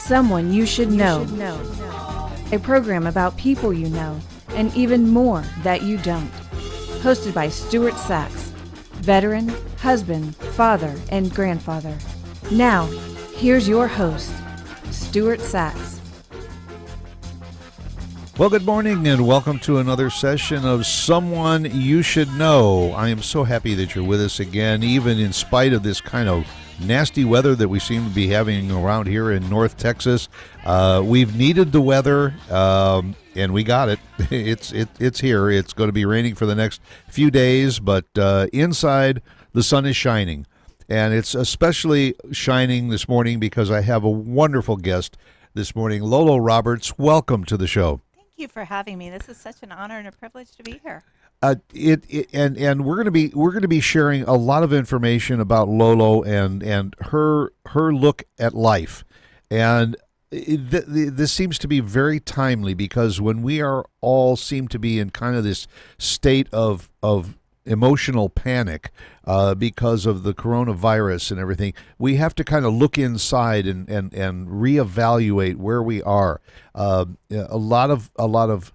Someone you should know. A program about people you know and even more that you don't. Hosted by Stuart Sachs, veteran, husband, father, and grandfather. Now, here's your host, Stuart Sachs. Well, good morning and welcome to another session of Someone You Should Know. I am so happy that you're with us again, even in spite of this kind of nasty weather that we seem to be having around here in North Texas. We've needed the weather, and we got it. It's here. It's going to be raining for the next few days, but inside the sun is shining. And it's especially shining this morning because I have a wonderful guest this morning, Lolo Roberts. Welcome to the show. Thank you for having me. This is such an honor and a privilege to be here. And we're going to be sharing a lot of information about Lolo and her look at life, and this seems to be very timely because when we are all seem to be in kind of this state of emotional panic because of the coronavirus and everything, we have to kind of look inside and reevaluate where we are. A lot of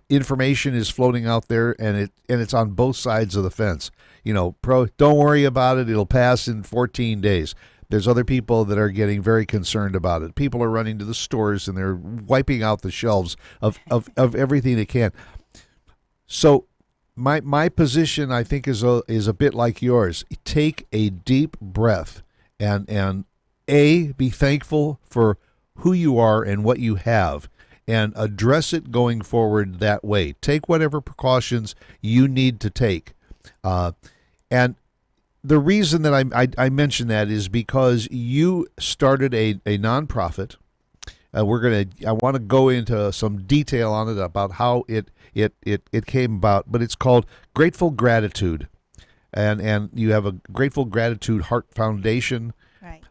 information is floating out there, and it's on both sides of the fence. You know, don't worry about it; it'll pass in 14 days. There's other people that are getting very concerned about it. People are running to the stores and they're wiping out the shelves of everything they can. So my position, I think, is a bit like yours. Take a deep breath and be thankful for who you are and what you have, and address it going forward that way. Take whatever precautions you need to take. And the reason that I mention that is because you started a nonprofit. I want to go into some detail on it about how it came about, but it's called Grateful Gratitude. And you have a Grateful Gratitude Heart Foundation. Right.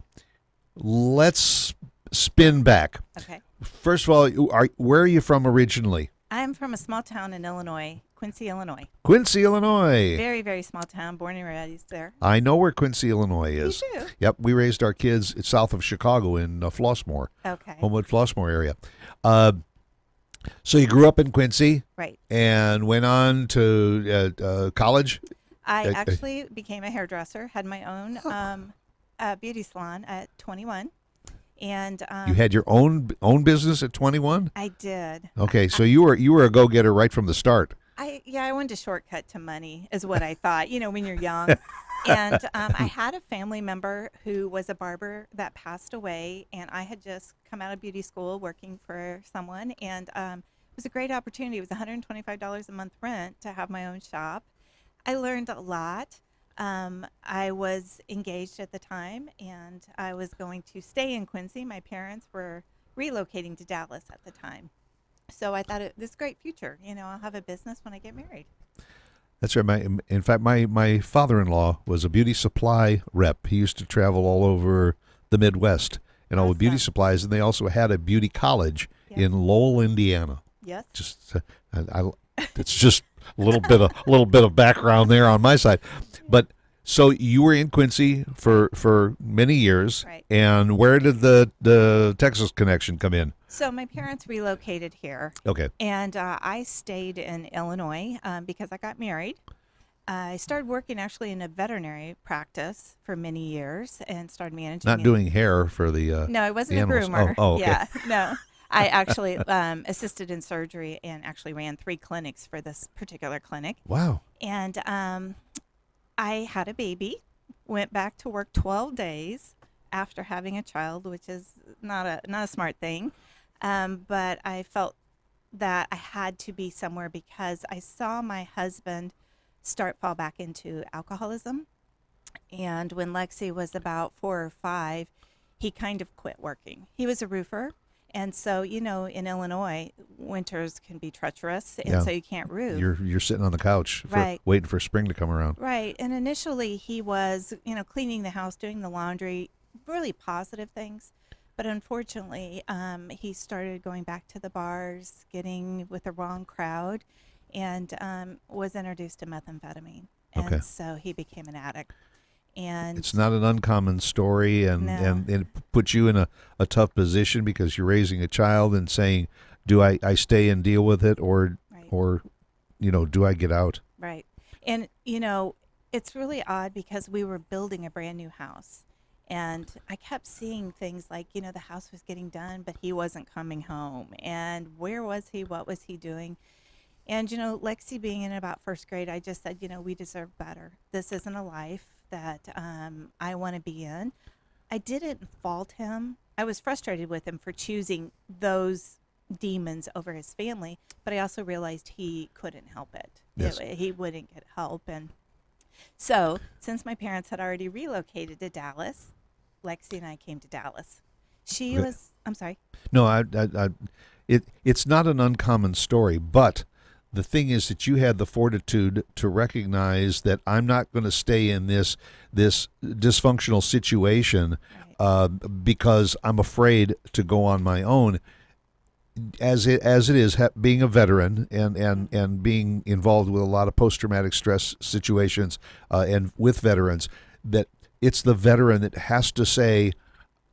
Let's spin back. Okay. First of all, where are you from originally? I'm from a small town in Illinois, Quincy, Illinois. Quincy, Illinois. Very, very small town, born and raised there. I know where Quincy, Illinois is. You do? Yep, we raised our kids south of Chicago in Flossmoor. Okay. Homewood, Flossmoor area. So you grew up in Quincy. Right. And went on to college? I actually became a hairdresser, had my own beauty salon at 21. And you had your own business at 21? I did. Okay, so you were a go-getter right from the start. I wanted to shortcut to money is what I thought, when you're young. And I had a family member who was a barber that passed away, and I had just come out of beauty school working for someone, and it was a great opportunity. It was $125 a month rent to have my own shop. I learned a lot. I was engaged at the time, and I was going to stay in Quincy. My parents were relocating to Dallas at the time. So I thought this great future, I'll have a business when I get married. That's right. In fact, my father-in-law was a beauty supply rep. He used to travel all over the Midwest and all the beauty supplies, and they also had a beauty college in Lowell, Indiana. Yes. Just it's just a little bit of background there on my side. But so you were in Quincy for many years, right. And where did the Texas connection come in? So my parents relocated here. Okay. And I stayed in Illinois because I got married. I started working actually in a veterinary practice for many years and started managing. Not doing hair for the No, I wasn't a groomer. Oh, okay. Yeah, no. I actually assisted in surgery and actually ran 3 clinics for this particular clinic. Wow. And I had a baby, went back to work 12 days after having a child, which is not a smart thing. But I felt that I had to be somewhere because I saw my husband fall back into alcoholism. And when Lexi was about 4 or 5, he kind of quit working. He was a roofer. And so, in Illinois, winters can be treacherous, and so you can't roof. You're sitting on the couch waiting for spring to come around. Right. And initially he was, cleaning the house, doing the laundry, really positive things. But unfortunately, he started going back to the bars, getting with the wrong crowd, and was introduced to methamphetamine. And so he became an addict. And It's not an uncommon story, and, No. and it puts you in a tough position because you're raising a child and saying, do I stay and deal with it, or right. do I get out? Right. And, it's really odd because we were building a brand new house. And I kept seeing things like, the house was getting done, but he wasn't coming home. And where was he? What was he doing? And, Lexi being in about first grade, I just said, we deserve better. This isn't a life that I want to be in. I didn't fault him. I was frustrated with him for choosing those demons over his family, but I also realized he couldn't help it. Yes. He wouldn't get help. And so, since my parents had already relocated to Dallas, Lexi and I came to Dallas. She Okay. was, I'm sorry. No, it's not an uncommon story, but the thing is that you had the fortitude to recognize that I'm not going to stay in this dysfunctional situation Right. because I'm afraid to go on my own. As it is, being a veteran and being involved with a lot of post-traumatic stress situations and with veterans, that it's the veteran that has to say,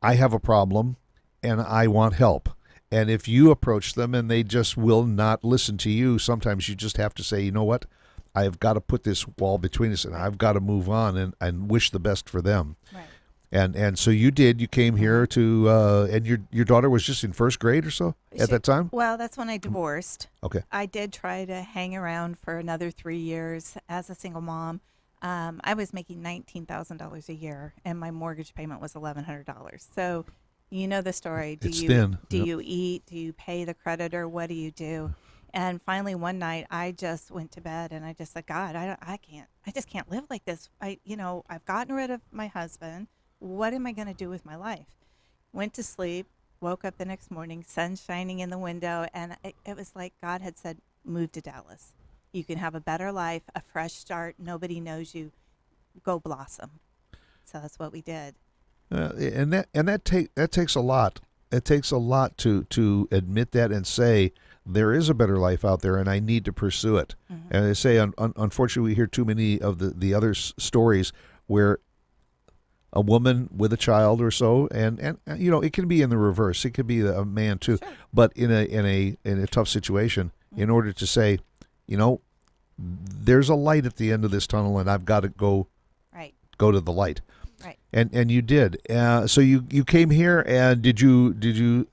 I have a problem and I want help. And if you approach them and they just will not listen to you, sometimes you just have to say, you know what, I've got to put this wall between us and I've got to move on and wish the best for them. Right. And so you did. You came here to, and your daughter was just in first grade or so at that time? Well, that's when I divorced. Okay. I did try to hang around for another 3 years as a single mom. I was making $19,000 a year, and my mortgage payment was $1,100. So, you know the story. It's thin. Do Yep. you eat? Do you pay the creditor? What do you do? And finally, one night, I just went to bed and I just said, God, I just can't live like this. I've gotten rid of my husband. What am I going to do with my life? Went to sleep, woke up the next morning, sun shining in the window, and it was like God had said, move to Dallas. You can have a better life, a fresh start. Nobody knows you. Go blossom. So that's what we did. That takes a lot. It takes a lot to admit that and say there is a better life out there, and I need to pursue it. Mm-hmm. And I say, unfortunately, we hear too many of the other stories where a woman with a child or so, and it can be in the reverse. It could be a man too, Sure. but in a tough situation, Mm-hmm. in order to say, there's a light at the end of this tunnel, and I've got to go Right. to the light. Right. And you did. So you came here, and did you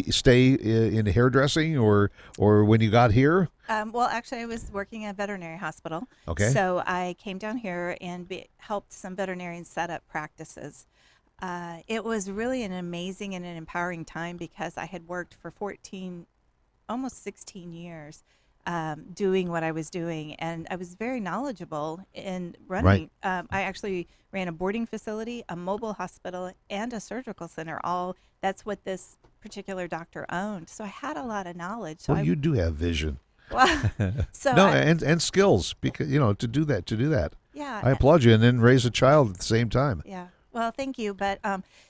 stay in hairdressing or when you got here? Well, actually, I was working at a veterinary hospital. Okay. So I came down here and helped some veterinarians set up practices. It was really an amazing and an empowering time because I had worked for 14, almost 16 years doing what I was doing. And I was very knowledgeable in running. Right. I actually ran a boarding facility, a mobile hospital, and a surgical center. That's what this particular doctor owned. So I had a lot of knowledge. So Well, you do have vision. Well, so No, I- and skills, because to do that. yeah, I applaud you, and then raise a child at the same time. yeah. Well, thank you. But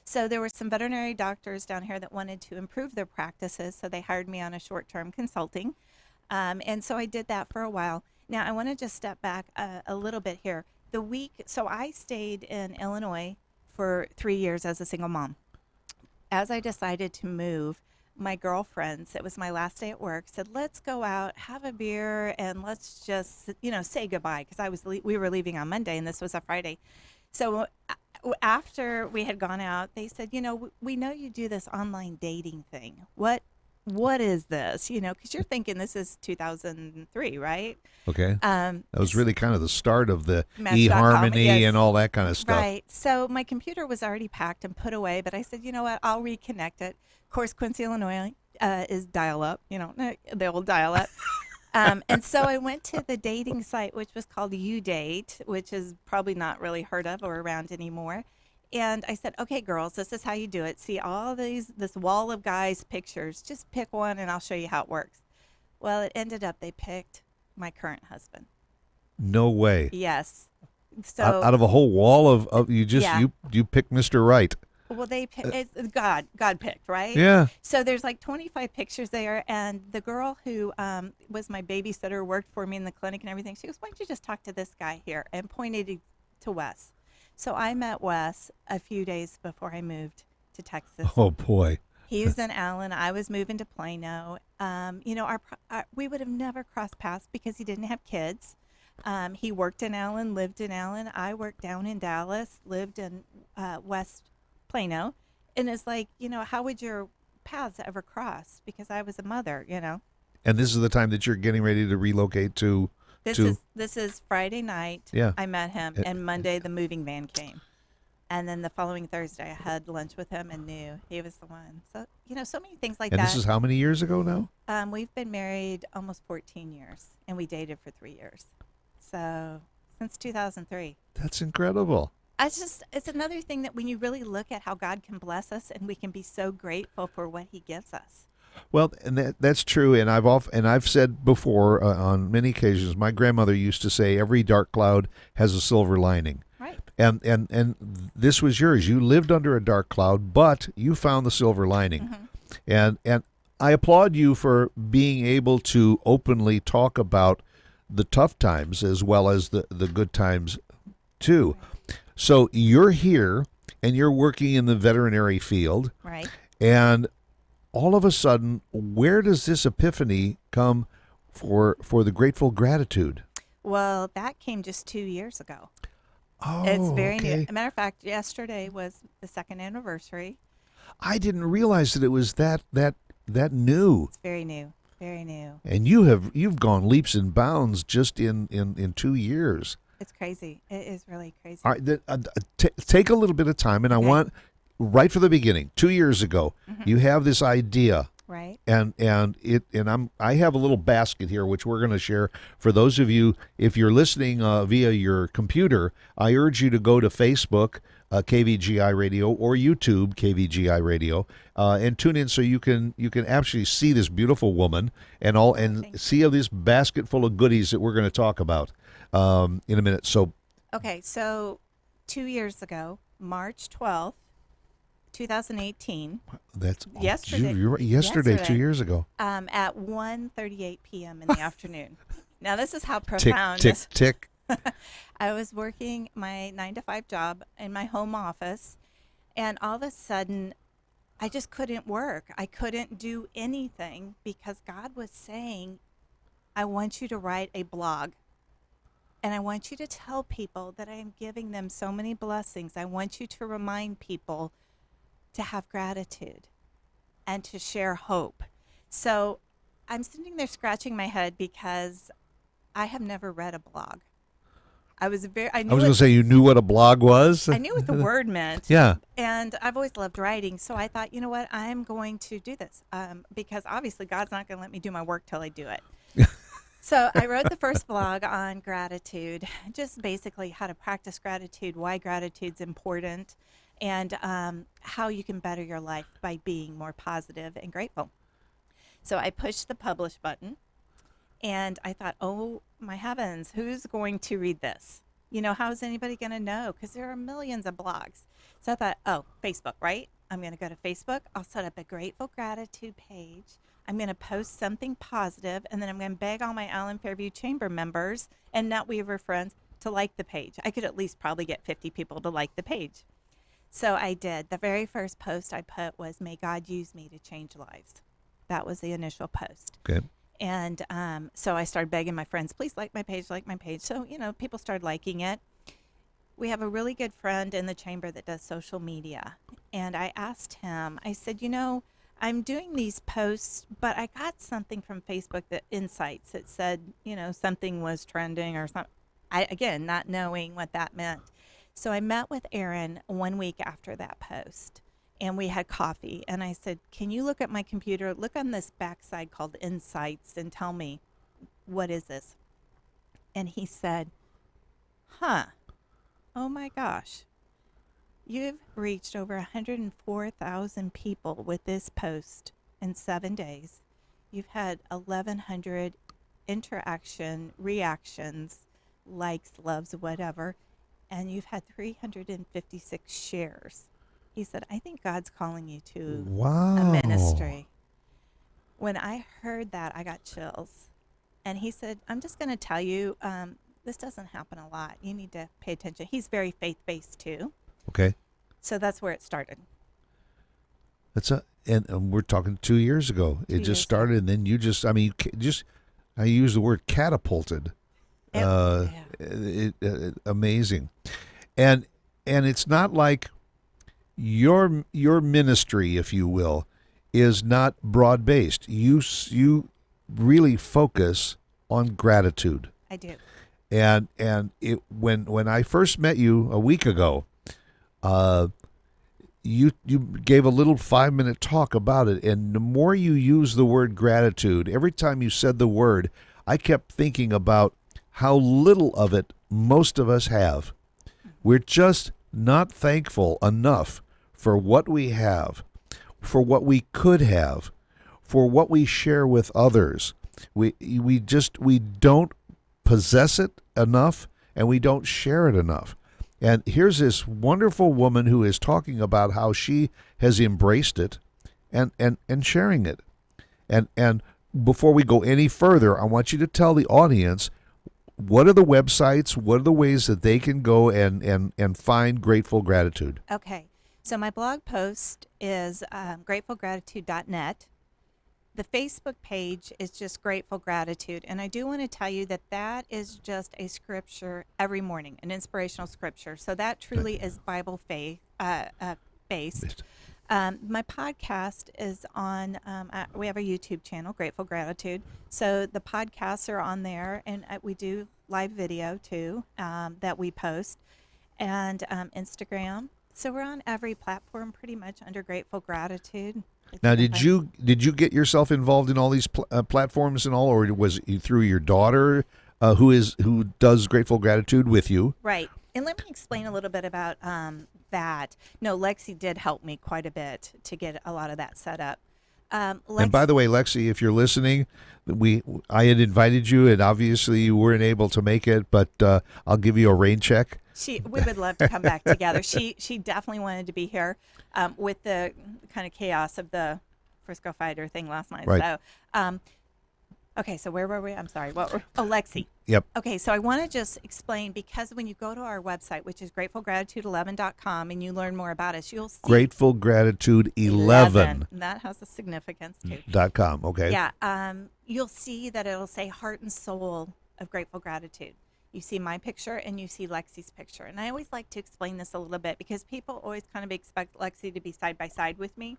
so there were some veterinary doctors down here that wanted to improve their practices, so they hired me on a short-term consulting, and so I did that for a while. Now I want to just step back a little bit here. So I stayed in Illinois for 3 years as a single mom. As I decided to move, my girlfriends, it was my last day at work, said, let's go out, have a beer, and let's just, say goodbye. Because we were leaving on Monday, and this was a Friday. So after we had gone out, they said, we know you do this online dating thing. What is this? Because you're thinking this is 2003, right? Okay. That That was really kind of the start of the Match.com, eHarmony yes. and all that kind of stuff. Right. So my computer was already packed and put away, but I said, you know what? I'll reconnect it. Of course, Quincy, Illinois is dial-up, the old dial-up. And so I went to the dating site, which was called UDate, which is probably not really heard of or around anymore. And I said, okay, girls, this is how you do it. See all this wall of guys' pictures. Just pick one, and I'll show you how it works. Well, it ended up they picked my current husband. No way. Yes. So Out of a whole wall of you just Yeah. you picked Mr. Right. well, it's God picked, right? Yeah. So there's like 25 pictures there, and the girl who was my babysitter, worked for me in the clinic and everything. She goes, "Why don't you just talk to this guy here?" And pointed to Wes. So I met Wes a few days before I moved to Texas. Oh boy. He was in Allen. I was moving to Plano. We would have never crossed paths because he didn't have kids. He worked in Allen, lived in Allen. I worked down in Dallas, lived in West Plano. And it's like, how would your paths ever cross? Because I was a mother, And this is the time that you're getting ready to relocate to. This is Friday night. Yeah. I met him, and Monday the moving van came. And then the following Thursday, I had lunch with him and knew he was the one. So, so many things like And that. this is how many years ago now? We've been married almost 14 years, and we dated for 3 years. So, since 2003. That's incredible. It's another thing that when you really look at how God can bless us, and we can be so grateful for what he gives us. Well, and that's true. And I've said before on many occasions, my grandmother used to say, every dark cloud has a silver lining. Right. And this was yours. You lived under a dark cloud, but you found the silver lining. Mm-hmm. And I applaud you for being able to openly talk about the tough times as well as the good times too. Right. So you're here and you're working in the veterinary field. Right. And all of a sudden, where does this epiphany come for the grateful gratitude? Well, that came just 2 years ago. Oh, It's very okay. new. As a matter of fact, yesterday was the second anniversary. I didn't realize that it was that new. It's very new. Very new. And you've gone leaps and bounds just in 2 years. It's crazy. It is really crazy. All right, take a little bit of time, and I Okay. want right from the beginning. 2 years ago, you have this idea, Right. I have a little basket here which we're going to share for those of you. If you're listening via your computer, I urge you to go to Facebook, KVGI Radio, or YouTube, KVGI Radio, and tune in so you can actually see this beautiful woman and Thank see this basket full of goodies that we're going to talk about in a minute. So Okay, so 2 years ago, March 12th, 2018, that's Yesterday. You're right, yesterday, 2 years ago. at 1:38 p.m. in the afternoon. Now, this is how Tick, profound tick, this. tick. I was working my 9 to 5 job in my home office, and all of a sudden, I just couldn't work. I couldn't do anything because God was saying, I want you to write a blog. And I want you to tell people that I am giving them so many blessings. I want you to remind people to have gratitude and to share hope. So I'm sitting there scratching my head because I have never read a blog. I was going to say, you knew what a blog was? I knew what the word meant. Yeah. And I've always loved writing. So I thought, you know what, I'm going to do this because obviously God's not going to let me do my work till I do it. So I wrote the first blog on gratitude, just basically how to practice gratitude, why gratitude's important, and how you can better your life by being more positive and grateful. So I pushed the publish button, and I thought, oh my heavens, who's going to read this? How is anybody going to know? Because there are millions of blogs. So I thought, oh, Facebook, right? I'm going to go to Facebook. I'll set up a grateful gratitude page. I'm going to post something positive, and then I'm going to beg all my Allen Fairview Chamber members and Nut Weaver friends to like the page. I could at least probably get 50 people to like the page. So I did. The very first post I put was, may God use me to change lives. That was the initial post. Okay. And so I started begging my friends, please like my page, like my page. So, people started liking it. We have a really good friend in the chamber that does social media. And I asked him, I said, I'm doing these posts, but I got something from Facebook insights that said, something was trending or something. Again, not knowing what that meant. So I met with Aaron 1 week after that post, and we had coffee. And I said, can you look at my computer, look on this backside called Insights, and tell me, what is this? And he said, oh my gosh. You've reached over 104,000 people with this post in 7 days. You've had 1,100 reactions, likes, loves, whatever, and you've had 356 shares. He said, I think God's calling you to Wow. a ministry. When I heard that, I got chills. And he said, I'm just going to tell you, this doesn't happen a lot. You need to pay attention. He's very faith-based too. Okay. So that's where it started. And we're talking 2 years ago. It just started, and then you just, I mean, I use the word catapulted. Amazing. And it's not like your ministry, if you will, is not broad-based. You really focus on gratitude. I do. And when I first met you a week ago, you gave a little 5-minute talk about it, and the more you use the word gratitude, every time you said the word, I kept thinking about how little of it most of us have. We're just not thankful enough for what we have, for what we could have, for what we share with others. We don't possess it enough, and we don't share it enough. And here's this wonderful woman who is talking about how she has embraced it and sharing it. And before we go any further, I want you to tell the audience, what are the websites, what are the ways that they can go and find Grateful Gratitude? Okay. So my blog post is gratefulgratitude.net. The Facebook page is just Grateful Gratitude. And I do want to tell you that is just a scripture every morning, an inspirational scripture. So that truly is Bible faith based. My podcast is on, we have a YouTube channel, Grateful Gratitude. So the podcasts are on there, and we do live video too that we post, and Instagram. So we're on every platform pretty much under Grateful Gratitude. Now, did you get yourself involved in all these platforms and all, or was it through your daughter who does Grateful Gratitude with you? Right. And let me explain a little bit about that. No, Lexi did help me quite a bit to get a lot of that set up. And by the way, Lexi, if you're listening, I had invited you, and obviously you weren't able to make it, but I'll give you a rain check. We would love to come back together. She definitely wanted to be here with the kind of chaos of the Frisco Fighter thing last night. Right. So, okay, so where were we? I'm sorry. Lexi. Yep. Okay, so I want to just explain, because when you go to our website, which is gratefulgratitude11.com, and you learn more about us, you'll see Grateful Gratitude 11. That has a significance too. .com. Okay. Yeah. You'll see that it'll say Heart and Soul of Grateful Gratitude. You see my picture and you see Lexi's picture. And I always like to explain this a little bit, because people always kind of expect Lexi to be side by side with me.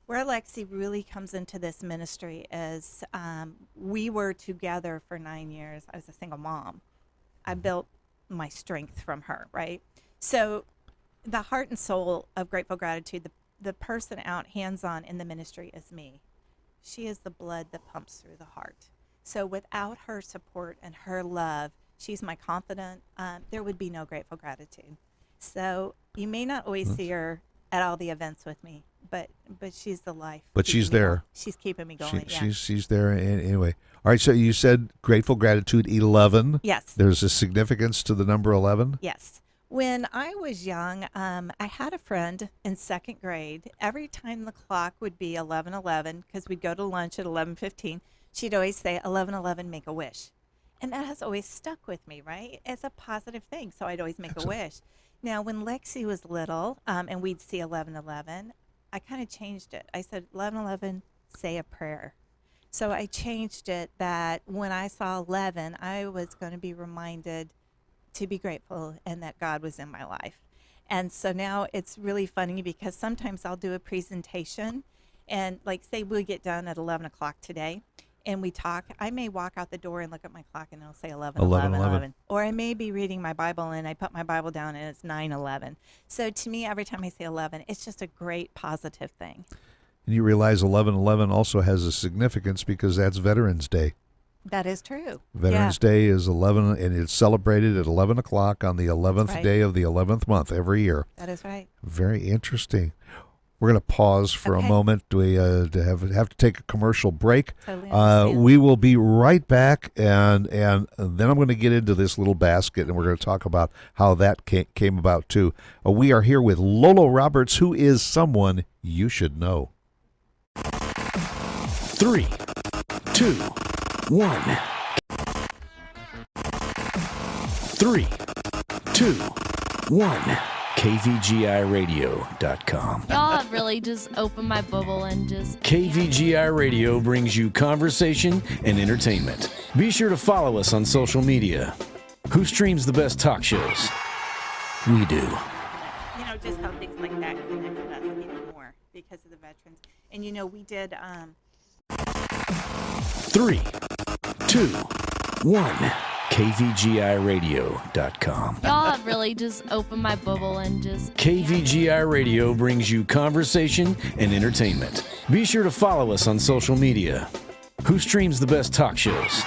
Where Lexi really comes into this ministry is we were together for 9 years. I was a single mom. I built my strength from her, right? So the heart and soul of Grateful Gratitude, the person out hands-on in the ministry is me. She is the blood that pumps through the heart. So without her support and her love, she's my confidant, there would be no Grateful Gratitude. So you may not always see her at all the events with me, but she's the life. But she's there. She's keeping me going. She's there anyway. All right, so you said Grateful Gratitude 11. Yes. There's a significance to the number 11? Yes. When I was young, I had a friend in second grade. Every time the clock would be 11:11, because we'd go to lunch at 11:15, she'd always say, 11:11, make a wish. And that has always stuck with me, right? It's a positive thing, so I'd always make a wish. Now, when Lexi was little, and we'd see 11:11, I kind of changed it. I said, 11:11, say a prayer. So I changed it that when I saw 11, I was going to be reminded to be grateful and that God was in my life. And so now it's really funny, because sometimes I'll do a presentation, and like say we get done at 11 o'clock today, and we talk, I may walk out the door and look at my clock and it'll say 11:11. Or I may be reading my Bible and I put my Bible down and it's 9:11. So to me, every time I say 11, it's just a great positive thing. And you realize 11:11 also has a significance, because that's Veterans Day. That is true. Veterans Day is 11, and it's celebrated at 11 o'clock on the 11th day of the 11th month every year. That is right. Very interesting. We're going to pause for a moment. We have to take a commercial break. Totally we will be right back, and then I'm going to get into this little basket, and we're going to talk about how that came about too. We are here with Lolo Roberts, who is someone you should know. 3, 2, 1. 3, 2, 1. KVGIRadio.com. Y'all have really just opened my bubble and just... KVGI Radio brings you conversation and entertainment. Be sure to follow us on social media. Who streams the best talk shows? We do. Just how things like that connected us even more because of the veterans. And we did 3, 2, 1. KVGIRadio.com. Y'all have really just opened my bubble and just... KVGI Radio brings you conversation and entertainment. Be sure to follow us on social media. Who streams the best talk shows?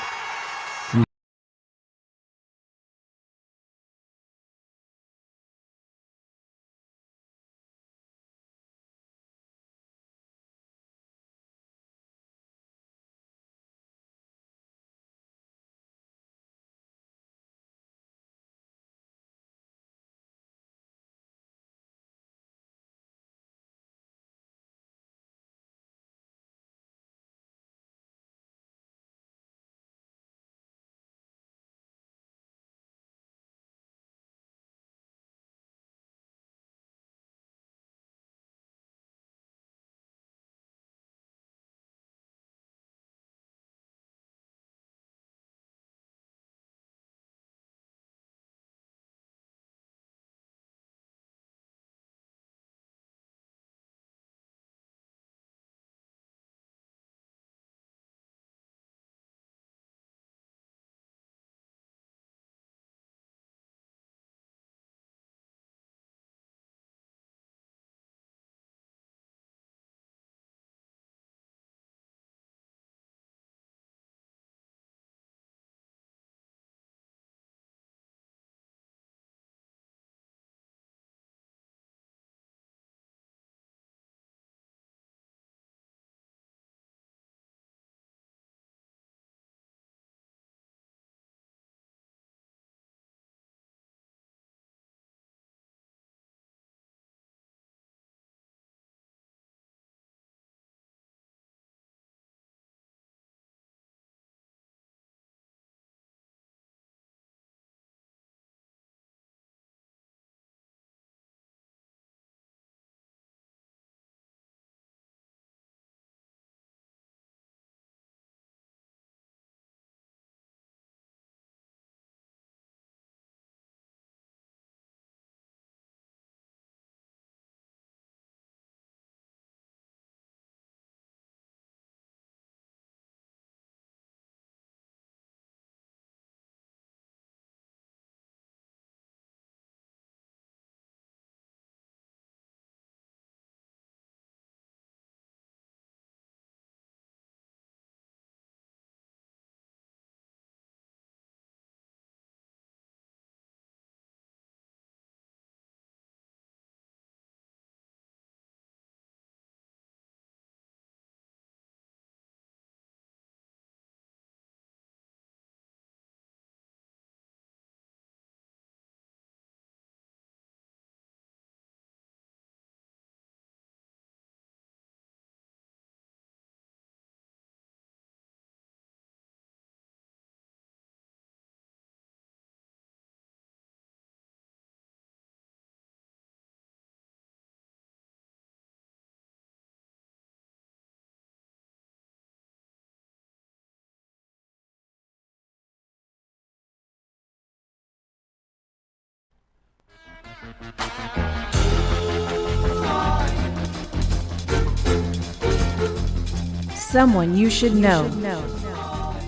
Someone you should know.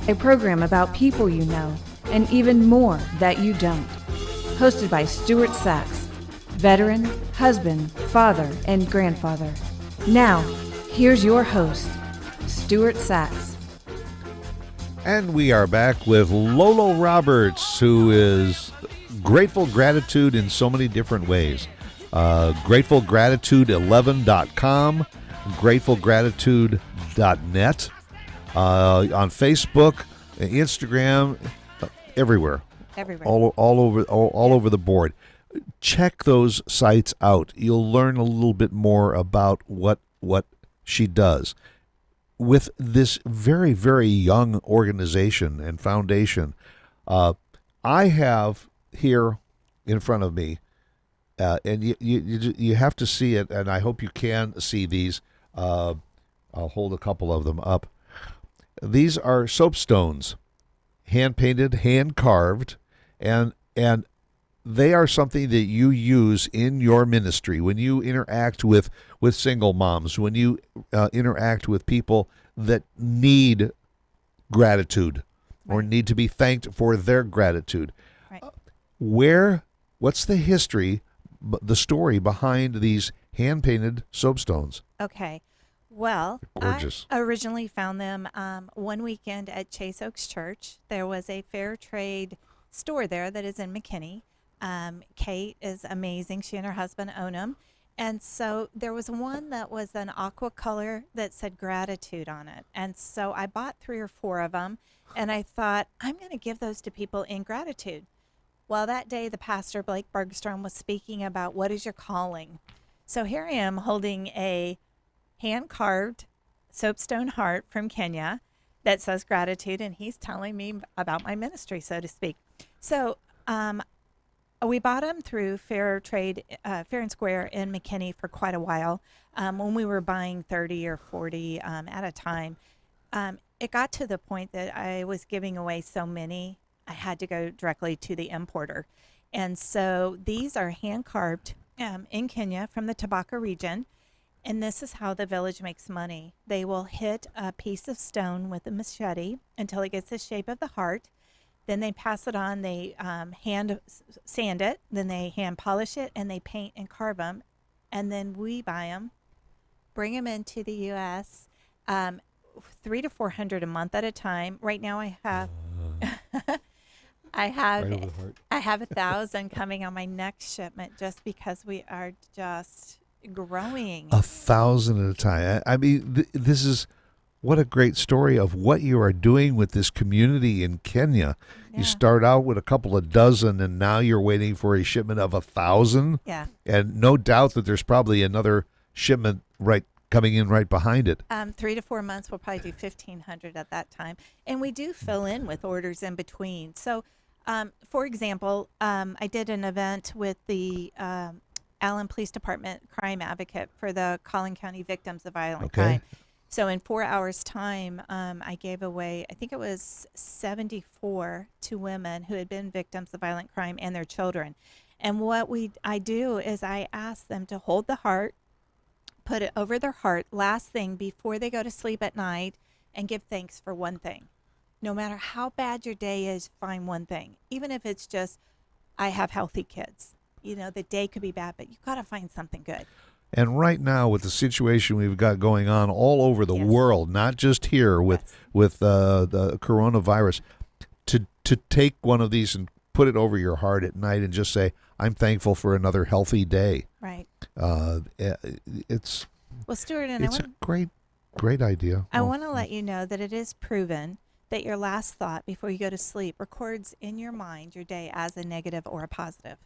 A program about people you know and even more that you don't. Hosted by Stuart Sachs, veteran, husband, father, and grandfather. Now, here's your host, Stuart Sachs. And we are back with Lolo Roberts, who is grateful gratitude in so many different ways. GratefulGratitude11.com, GratefulGratitude.net, on Facebook, Instagram, everywhere. All over the board. Check those sites out. You'll learn a little bit more about what she does with this very, very young organization and foundation. I have here in front of me, and you have to see it, and I hope you can see these. I'll hold a couple of them up. These are soapstones, hand painted, hand carved, and they are something that you use in your ministry when you interact with single moms, when you interact with people that need gratitude or need to be thanked for their gratitude. Right. What's the history, the story behind these hand-painted soapstones? Okay. Well, Gorgeous. I originally found them one weekend at Chase Oaks Church. There was a fair trade store there that is in McKinney. Kate is amazing. She and her husband own them. And so there was one that was an aqua color that said gratitude on it. And so I bought 3 or 4 of them, and I thought, I'm going to give those to people in gratitude. Well, that day, the pastor, Blake Bergstrom, was speaking about what is your calling. So here I am holding a hand-carved soapstone heart from Kenya that says gratitude, and he's telling me about my ministry, so to speak. So we bought them through Fair and Square in McKinney for quite a while. When we were buying 30 or 40 at a time, it got to the point that I was giving away so many, I had to go directly to the importer. And so these are hand-carved in Kenya from the Tabaka region. And this is how the village makes money. They will hit a piece of stone with a machete until it gets the shape of the heart. Then they pass it on. They hand sand it. Then they hand polish it, and they paint and carve them. And then we buy them, bring them into the U.S., 300 to 400 a month at a time. Right now, I have I have Right over the heart. I have 1,000 coming on my next shipment just because we are just growing. 1,000 at a time. I mean, this is what a great story of what you are doing with this community in Kenya. Yeah. You start out with a couple of dozen, and now you're waiting for a shipment of 1,000. Yeah. And no doubt that there's probably another shipment coming in right behind it. 3 to 4 months, we'll probably do 1,500 at that time. And we do fill in with orders in between. So, for example, I did an event with the Allen Police Department crime advocate for the Collin County victims of violent crime. So in 4 hours' time, I gave away, I think it was 74 to women who had been victims of violent crime and their children. And what I do is I ask them to hold the heart, put it over their heart, last thing before they go to sleep at night, and give thanks for one thing. No matter how bad your day is, find one thing. Even if it's just, I have healthy kids. You know, the day could be bad, but you've got to find something good. And right now, with the situation we've got going on all over the world, not just here with the coronavirus, to take one of these and put it over your heart at night and just say, I'm thankful for another healthy day. Right. It's Stuart, and a great idea. I want to let you know that it is proven that your last thought before you go to sleep records in your mind your day as a negative or a positive.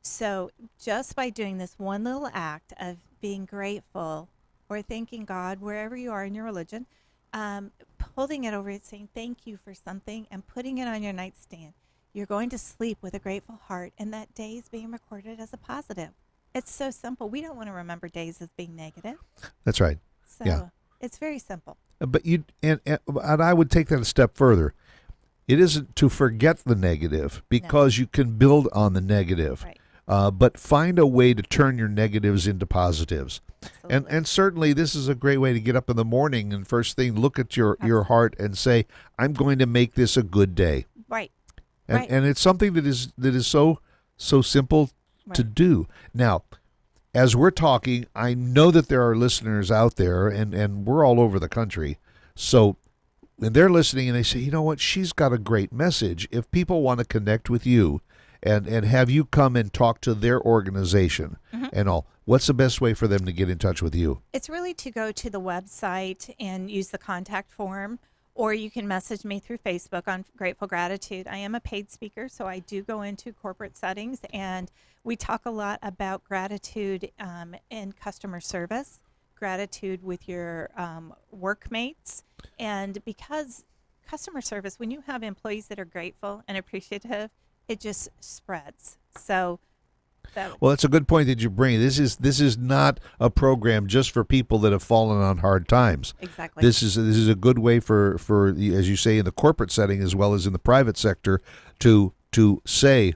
So just by doing this one little act of being grateful or thanking God wherever you are in your religion, holding it over it, saying thank you for something and putting it on your nightstand, you're going to sleep with a grateful heart, and that day is being recorded as a positive. It's so simple. We don't want to remember days as being negative. That's right. So it's very simple. But and I would take that a step further. It isn't to forget the negative, because you can build on the negative. Right. But find a way to turn your negatives into positives. Absolutely. And certainly this is a great way to get up in the morning and first thing look at your heart and say, I'm going to make this a good day. Right. And it's something that is so simple to do. Now, as we're talking, I know that there are listeners out there, and we're all over the country. So when they're listening and they say, you know what, she's got a great message. If people want to connect with you and have you come and talk to their organization and all, what's the best way for them to get in touch with you? It's really to go to the website and use the contact form, or you can message me through Facebook on Grateful Gratitude. I am a paid speaker, so I do go into corporate settings, and we talk a lot about gratitude in customer service, gratitude with your workmates, and because customer service, when you have employees that are grateful and appreciative, it just spreads. So that, Well, that's a good point that you bring. This is not a program just for people that have fallen on hard times. exactly. This is a good way for as you say, in the corporate setting as well as in the private sector to say,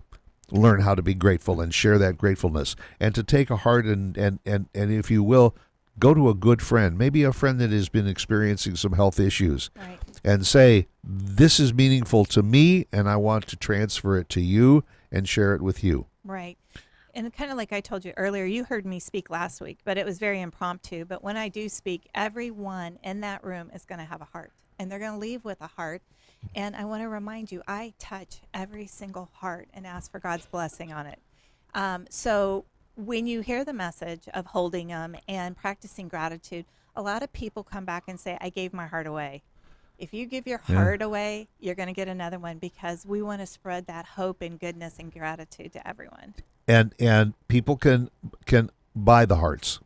learn how to be grateful and share that gratefulness, and to take a heart and if you will, go to a good friend, maybe a friend that has been experiencing some health issues, Right. and say, this is meaningful to me and I want to transfer it to you and share it with you. Right. And kind of like I told you earlier, you heard me speak last week, but it was very impromptu. But when I do speak, everyone in that room is going to have a heart, and they're going to leave with a heart. And I want to remind you, I touch every single heart and ask for God's blessing on it. So when you hear the message of holding them and practicing gratitude, a lot of people come back and say, I gave my heart away. If you give your heart away, you're going to get another one, because we want to spread that hope and goodness and gratitude to everyone. And people can buy the hearts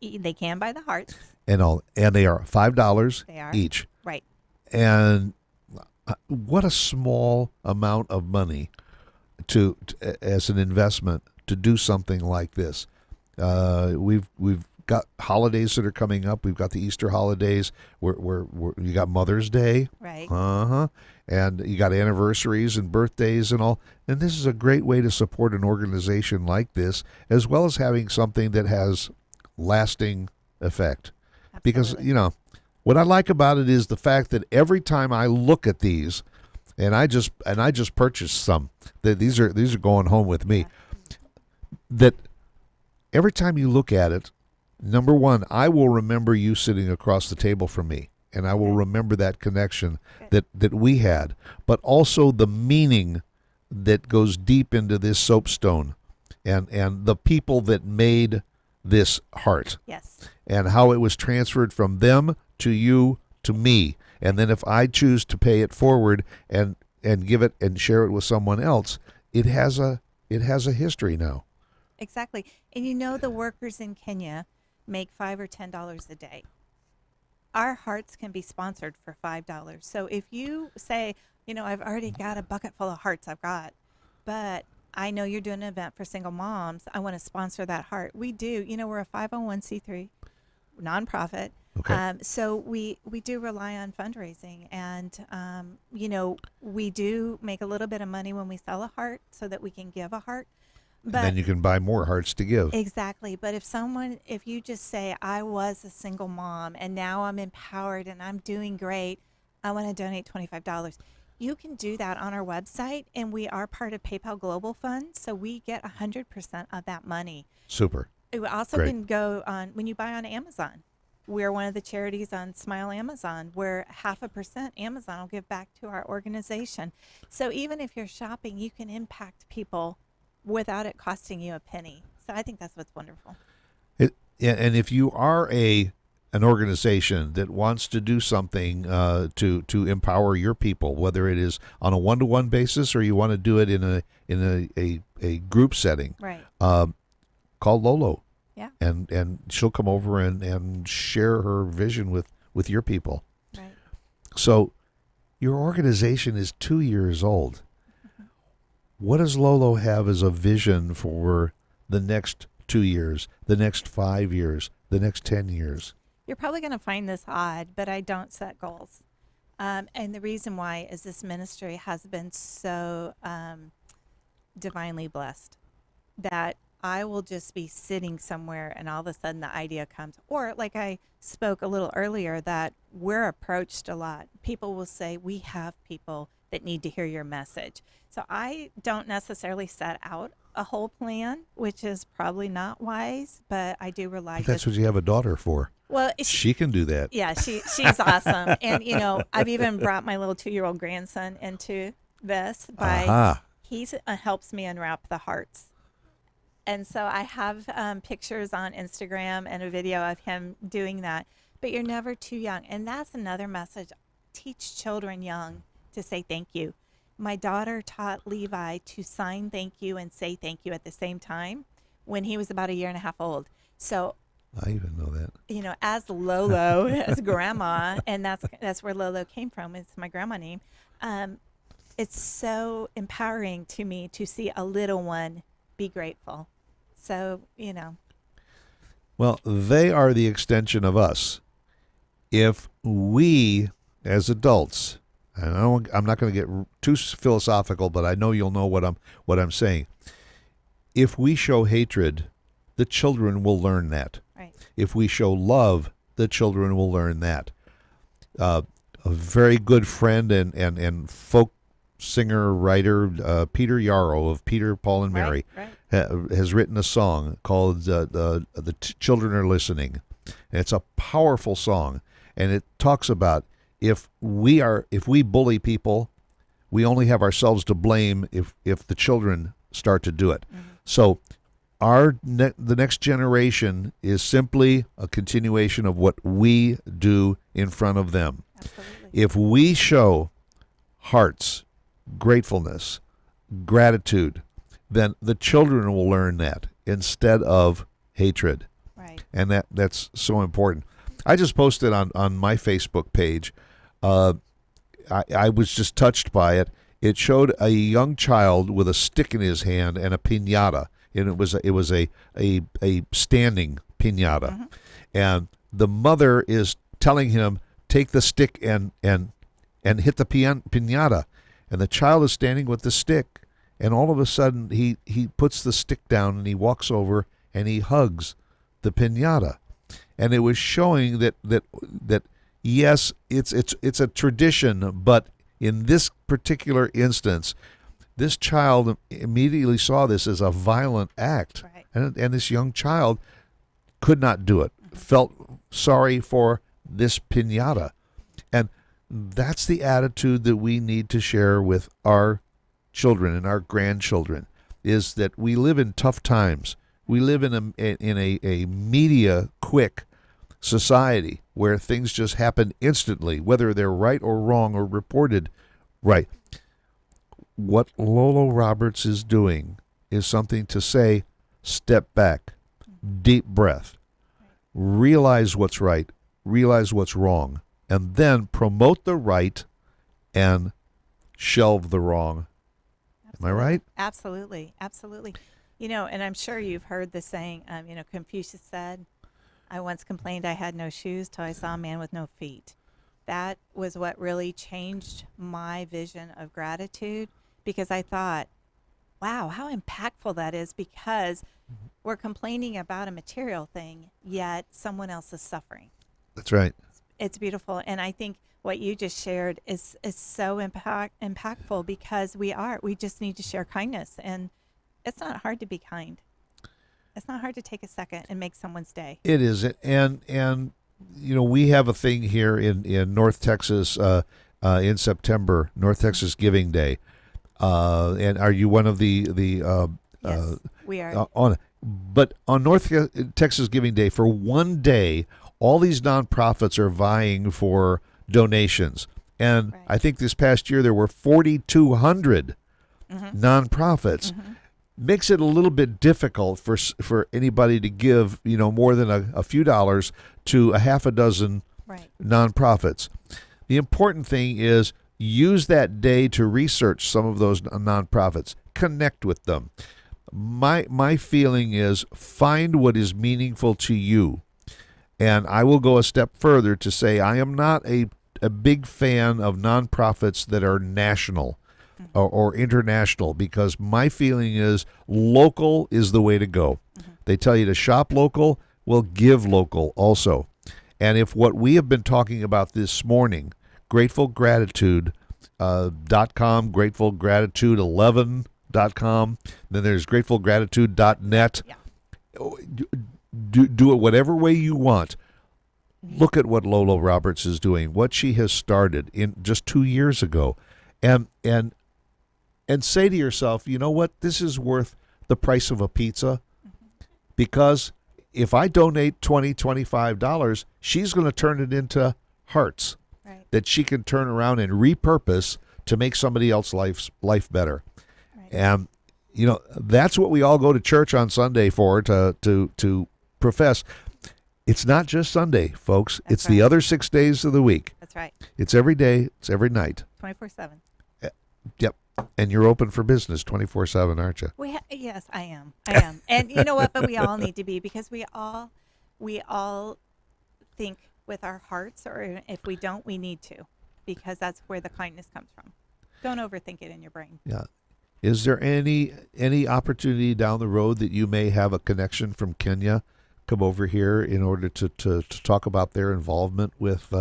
They can buy the hearts. and they are $5 They are. each. Right. And what a small amount of money to as an investment to do something like this. We've got holidays that are coming up. We've got the Easter holidays. You got Mother's Day. Right. And you got anniversaries and birthdays and all. And this is a great way to support an organization like this, as well as having something that has lasting effect. Because, Absolutely. what I like about it is the fact that every time I look at these, and I just purchased some, that these are going home with me, that every time you look at it, number one, I will remember you sitting across the table from me, and I will remember that connection that we had, but also the meaning that goes deep into this soapstone and the people that made this heart Yes. and how it was transferred from them to you to me. And then if I choose to pay it forward and give it and share it with someone else, it has a history now. Exactly. And the workers in Kenya make $5 or $10 a day. Our hearts can be sponsored for $5. So if you say, I've already got a bucket full of hearts but I know you're doing an event for single moms, I want to sponsor that heart. We do. We're a 501c3 nonprofit. Okay. So we do rely on fundraising, and we do make a little bit of money when we sell a heart so that we can give a heart. And then you can buy more hearts to give. Exactly. But if you just say, I was a single mom and now I'm empowered and I'm doing great, I want to donate $25. You can do that on our website, and we are part of PayPal Global Fund, so we get 100% of that money. Super. It also Great. can go on when you buy on Amazon. We're one of the charities on Smile Amazon, where 0.5% Amazon will give back to our organization. So even if you're shopping, you can impact people without it costing you a penny. So I think that's what's wonderful. And if you are an organization that wants to do something to empower your people, whether it is on a one-to-one basis or you want to do it in a group setting, Right. call Lolo. Yeah. And she'll come over and share her vision with your people. Right. So your organization is 2 years old. What does Lolo have as a vision for the next 2 years, the next 5 years, the next 10 years? You're probably going to find this odd, but I don't set goals. And the reason why is this ministry has been so divinely blessed that I will just be sitting somewhere and all of a sudden the idea comes. Or like I spoke a little earlier, that we're approached a lot. People will say, we have people that need to hear your message. So I don't necessarily set out a whole plan, which is probably not wise, but I do rely. That's what you have a daughter for. Well, She can do that. yeah, she's awesome. And, I've even brought my little 2-year-old grandson into this he helps me unwrap the hearts. And so I have pictures on Instagram and a video of him doing that. But you're never too young. And that's another message. Teach children young to say thank you. My daughter taught Levi to sign thank you and say thank you at the same time when he was about 1.5 years old. So, I even know that. as Lolo, as grandma, and that's where Lolo came from. It's my grandma name. it's so empowering to me to see a little one be grateful. So, Well, they are the extension of us. If we, as adults, and I'm not going to get too philosophical, but I know you'll know what I'm saying. If we show hatred, the children will learn that. right. If we show love, the children will learn that. A very good friend and folk singer writer, Peter Yarrow of Peter, Paul, and Mary, has written a song called "The Children Are Listening." And it's a powerful song, and it talks about if we bully people, we only have ourselves to blame if the children start to do it. Mm-hmm. So the next generation is simply a continuation of what we do in front of them. Absolutely. If we show hearts, gratefulness, gratitude, then the children will learn that instead of hatred. Right. And that's so important. I just posted on my Facebook page. I was just touched by it. It showed a young child with a stick in his hand and a piñata, and it was a standing piñata, Mm-hmm. and the mother is telling him, take the stick and hit the piñata, and the child is standing with the stick, and all of a sudden he puts the stick down and he walks over and he hugs the piñata, and it was showing that yes, it's a tradition, but in this particular instance, this child immediately saw this as a violent act, Right. and this young child could not do it, felt sorry for this piñata. And that's the attitude that we need to share with our children and our grandchildren, is that we live in tough times. We live in a media quick society where things just happen instantly, whether they're right or wrong or reported right. What Lolo Roberts is doing is something to say, step back, deep breath, realize what's right, realize what's wrong, and then promote the right and shelve the wrong. Am I right? Absolutely. Absolutely. And I'm sure you've heard the saying, Confucius said, I once complained I had no shoes till I saw a man with no feet. That was what really changed my vision of gratitude, because I thought, wow, how impactful that is, because we're complaining about a material thing, yet someone else is suffering. That's right. It's beautiful. And I think what you just shared is so impactful, because we just need to share kindness. And it's not hard to be kind. It's not hard to take a second and make someone's day. It is, and we have a thing here in North Texas in September, North Texas Giving Day. And are you one of the Yes, we are. But on North Texas Giving Day, for one day, all these nonprofits are vying for donations, and Right. I think this past year there were 4,200 nonprofits. Mm-hmm. Makes it a little bit difficult for anybody to give more than a few dollars to a half a dozen Right. nonprofits. The important thing is use that day to research some of those nonprofits, connect with them. My feeling is find what is meaningful to you. And I will go a step further to say I am not a big fan of nonprofits that are national or international, because my feeling is local is the way to go. They tell you to shop local, well, give local also. And if what we have been talking about this morning, gratefulgratitude.com, gratefulgratitude11.com, then there's gratefulgratitude.net. Yeah. Do it whatever way you want. Look at what Lolo Roberts is doing, what she has started in just 2 years ago, and say to yourself, you know what, this is worth the price of a pizza, because if I donate $20, $25, she's going to turn it into hearts Right. that she can turn around and repurpose to make somebody else's life better. Right. And that's what we all go to church on Sunday for, to profess. It's not just Sunday, folks. That's It's the right. other 6 days of the week. That's right. It's every day. It's every night. 24/7. Yep. And you're open for business 24/7, aren't you? Yes, I am. I am. And you know what? But we all need to be, because we all think with our hearts, or if we don't, we need to, because that's where the kindness comes from. Don't overthink it in your brain. Yeah. Is there any opportunity down the road that you may have a connection from Kenya come over here in order to talk about their involvement with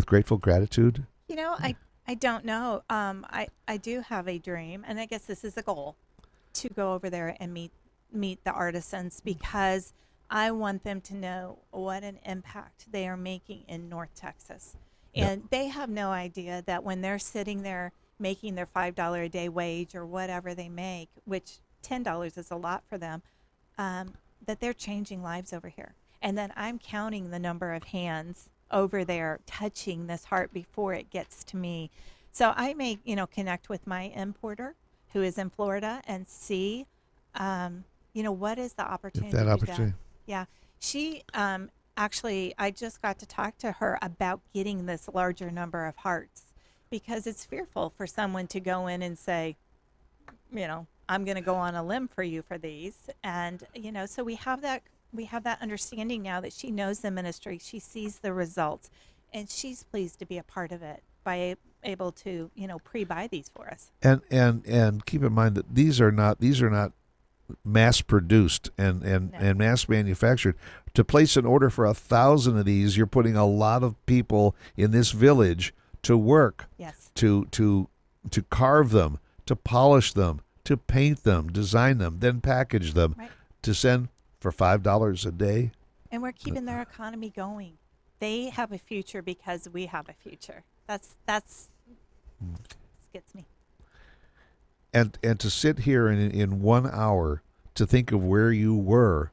Grateful Gratitude? You know, I don't know. I do have a dream, and I guess this is a goal, to go over there and meet the artisans, because I want them to know what an impact they are making in North Texas. And they have no idea that when they're sitting there making their $5 a day wage or whatever they make, which $10 is a lot for them, that they're changing lives over here. And then I'm counting the number of hands over there touching this heart before it gets to me. So I may, connect with my importer who is in Florida and see, what is the opportunity That to do opportunity. that. Yeah. She, actually, I just got to talk to her about getting this larger number of hearts, because it's fearful for someone to go in and say, I'm going to go on a limb for you for these. And, so we have that understanding now that she knows the ministry, she sees the results, and she's pleased to be a part of it by able to, pre-buy these for us. And keep in mind that these are not mass produced and mass manufactured. To place an order for 1,000 of these, you're putting a lot of people in this village to work. Yes. To carve them, to polish them, to paint them, design them, then package them, Right. to send for $5 a day. And we're keeping their economy going. They have a future because we have a future. That's gets me. And to sit here in 1 hour to think of where you were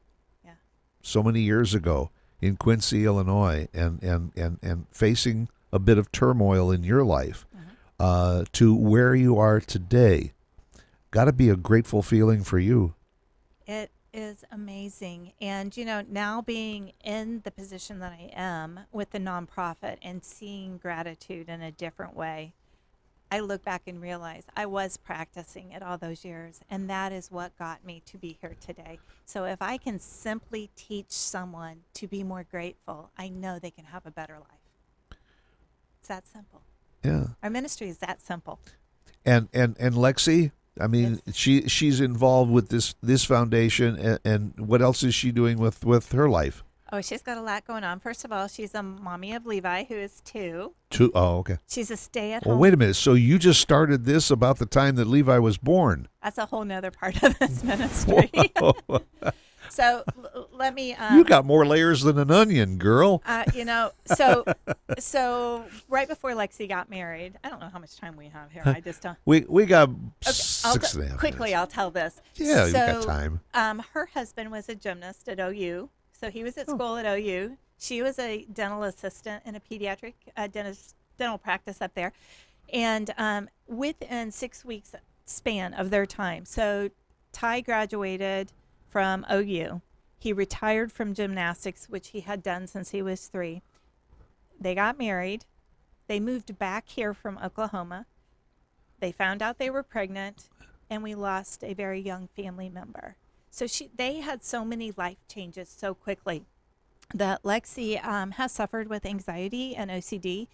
so many years ago in Quincy, Illinois, and facing a bit of turmoil in your life, to where you are today, got to be a grateful feeling for you. It is amazing. And, now being in the position that I am with the nonprofit and seeing gratitude in a different way, I look back and realize I was practicing it all those years, and that is what got me to be here today. So if I can simply teach someone to be more grateful, I know they can have a better life. It's that simple. Yeah. Our ministry is that simple. And Lexi, I mean, she's involved with this foundation, and what else is she doing with her life? Oh, she's got a lot going on. First of all, she's a mommy of Levi, who is 2. Oh, okay. She's a stay-at-home. Well, wait a minute. So you just started this about the time that Levi was born? That's a whole nother part of this ministry. So let me. You got more layers than an onion, girl. So right before Lexi got married, I don't know how much time we have here. I just don't. We got Okay, 6.5 quickly, minutes. I'll tell this. Yeah, you got time. Her husband was a gymnast at OU, so he was at school at OU. She was a dental assistant in a pediatric dental practice up there, and within 6 weeks span of their time, so Ty graduated from OU. He retired from gymnastics, which he had done since he was 3. They got married. They moved back here from Oklahoma. They found out they were pregnant, and we lost a very young family member. So they had so many life changes so quickly that Lexi has suffered with anxiety and OCD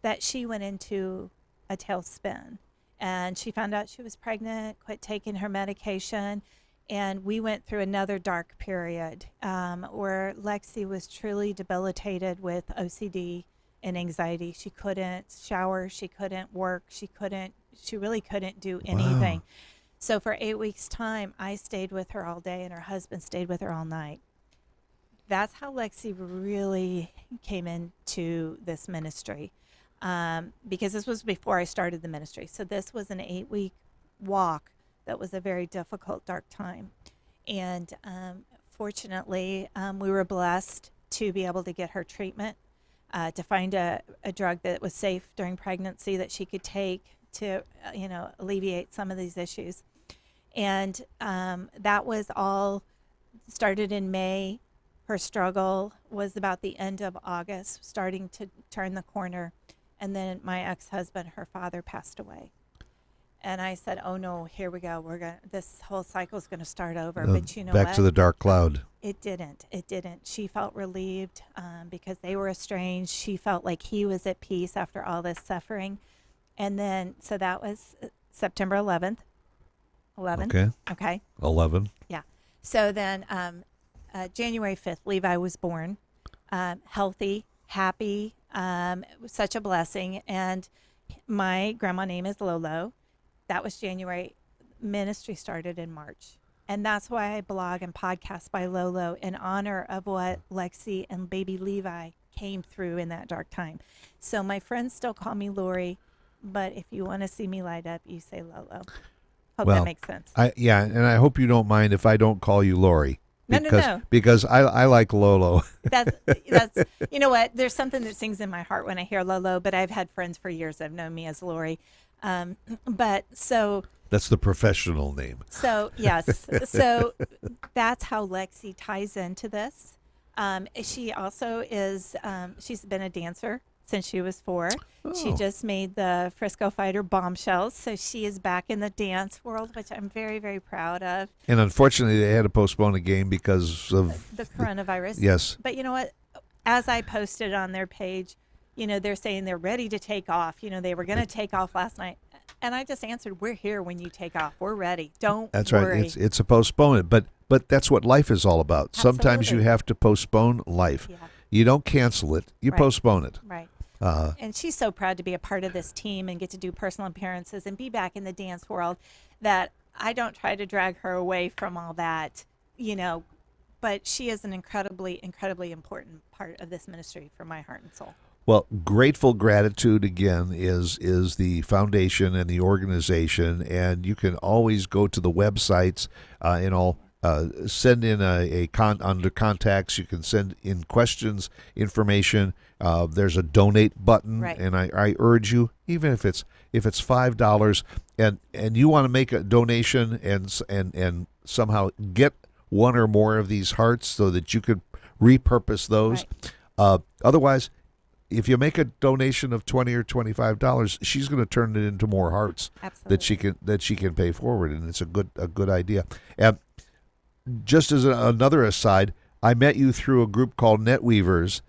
that she went into a tailspin. And she found out she was pregnant, quit taking her medication, and we went through another dark period where Lexi was truly debilitated with OCD and anxiety. She couldn't shower, she couldn't work, she really couldn't do anything. Wow. So for 8 weeks' time, I stayed with her all day and her husband stayed with her all night. That's how Lexi really came into this ministry, because this was before I started the ministry. So this was an 8-week walk that was a very difficult, dark time. And fortunately, we were blessed to be able to get her treatment, to find a drug that was safe during pregnancy that she could take to, alleviate some of these issues. And that was all started in May. Her struggle was about the end of August, starting to turn the corner. And then my ex-husband, her father, passed away. And I said, "Oh no, here we go. This whole cycle is gonna start over." But you know Back what? to the dark cloud. It didn't. It didn't. She felt relieved because they were estranged. She felt like he was at peace after all this suffering. And then, so that was September 11th. 11th. Okay. Okay. 11. Yeah. So then January 5th, Levi was born, healthy, happy, such a blessing. And my grandma name is Lolo. That was January. Ministry started in March. And that's why I blog and podcast by Lolo in honor of what Lexi and baby Levi came through in that dark time. So my friends still call me Lori, but if you want to see me light up, you say Lolo. Hope Well, that makes sense. And I hope you don't mind if I don't call you Lori. No. Because I like Lolo. That's you know what? There's something that sings in my heart when I hear Lolo, but I've had friends for years that have known me as Lori. That's the professional name. So yes, so that's how Lexi ties into this. She also is. She's been a dancer since she was 4. She Oh. just made the Frisco Fighter bombshells, so she is back in the dance world, which I'm very, very proud of. And unfortunately, they had to postpone a game because of The coronavirus. Yes. But you know what? As I posted on their page, they're saying they're ready to take off. They were going to take off last night. And I just answered, we're here when you take off. We're ready. Don't That's worry. right. It's a postponement, but that's what life is all about. Sometimes you Absolutely. have to postpone life. Yeah. You don't cancel it. You Right. postpone it. Right. Uh, And she's so proud to be a part of this team and get to do personal appearances and be back in the dance world, that I don't try to drag her away from all that, but she is an incredibly, incredibly important part of this ministry for my heart and soul. Well, grateful gratitude again is the foundation and the organization, and you can always go to the websites and all. Send in under contacts. You can send in questions, information. There's a donate button, Right. and I urge you, even if it's $5, and you want to make a donation and somehow get one or more of these hearts so that you could repurpose those. Otherwise, if you make a donation of $20 or $25, she's going to turn it into more hearts Absolutely. that she can pay forward, and it's a good idea. And just as another aside, I met you through a group called Netweavers,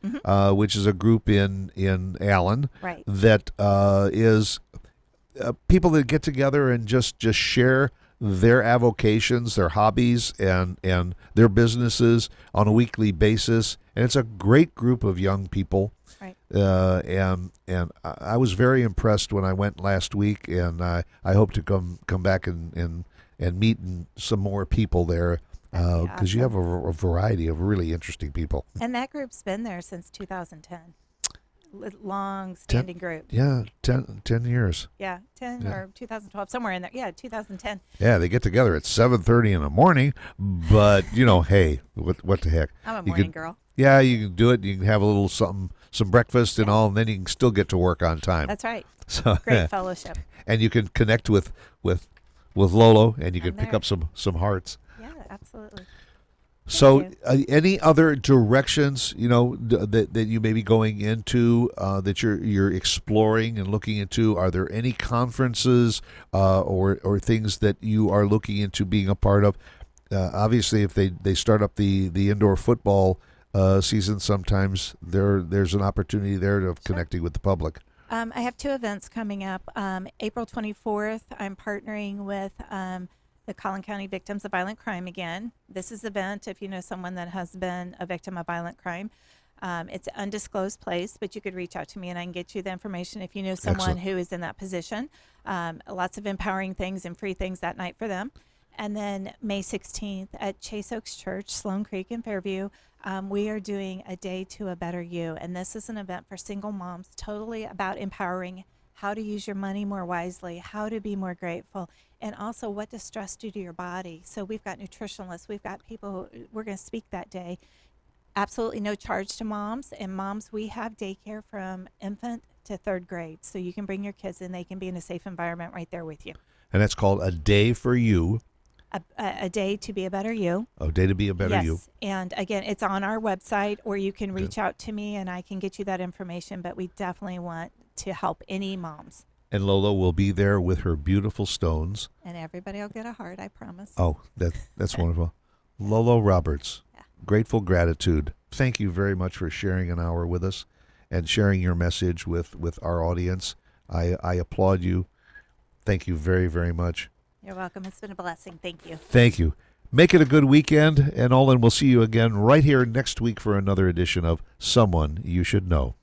which is a group in Allen Right. that is people that get together and just share their avocations, their hobbies, and their businesses on a weekly basis. And it's a great group of young people. Right. And I was very impressed when I went last week, and I hope to come back and meet some more people there. That'd be Because you have awesome. a variety of really interesting people. And that group's been there since 2010. Long-standing group. Yeah, 10 years. Yeah, 10 or 2012, somewhere in there. Yeah, 2010. Yeah, they get together at 7:30 in the morning, but hey, what the heck? I'm a You morning can- girl. Yeah, you can do it. You can have a little something, some breakfast and all, and then you can still get to work on time. That's right. So Great fellowship. and you can connect with Lolo, and you can I'm pick there. up some hearts. Yeah, absolutely. So, you. any other directions that you may be going into that you're exploring and looking into? Are there any conferences or things that you are looking into being a part of? Obviously, if they start up the indoor football season, sometimes there's an opportunity there of connecting with the public. I have 2 events coming up. April 24th, I'm partnering with the Collin County Victims of Violent Crime again. This is an event if you know someone that has been a victim of violent crime. It's an undisclosed place, but you could reach out to me and I can get you the information if you know someone Excellent. who is in that position. Lots of empowering things and free things that night for them. And then May 16th at Chase Oaks Church, Sloan Creek in Fairview, we are doing a Day to a Better You. And this is an event for single moms, totally about empowering how to use your money more wisely, how to be more grateful, and also what does stress do to your body. So we've got nutritionalists, we've got people who we're going to speak that day. Absolutely no charge to moms. And moms, we have daycare from infant to 3rd grade. So you can bring your kids in, they can be in a safe environment right there with you. And that's called A Day for You. A Day to Be a Better You. A Day to Be a Better Yes. You. And again, it's on our website, or you can reach out to me and I can get you that information. But we definitely want to help any moms. And Lola will be there with her beautiful stones. And everybody will get a heart, I promise. Oh, that's wonderful. Lolo Roberts, grateful gratitude. Thank you very much for sharing an hour with us and sharing your message with our audience. I applaud you. Thank you very, very much. You're welcome. It's been a blessing. Thank you. Thank you. Make it a good weekend, and all, and we'll see you again right here next week for another edition of Someone You Should Know.